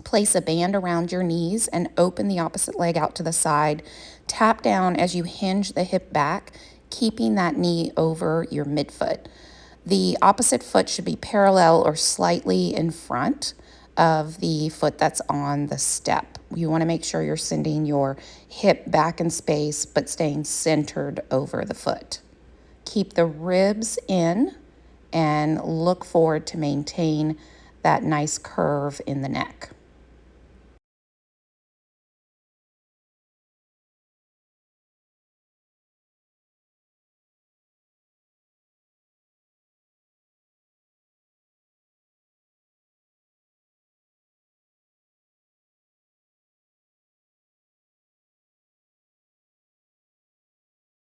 Place a band around your knees and open the opposite leg out to the side. Tap down as you hinge the hip back, keeping that knee over your midfoot. The opposite foot should be parallel or slightly in front of the foot that's on the step. You want to make sure you're sending your hip back in space, but staying centered over the foot. Keep the ribs in and look forward to maintain that nice curve in the neck.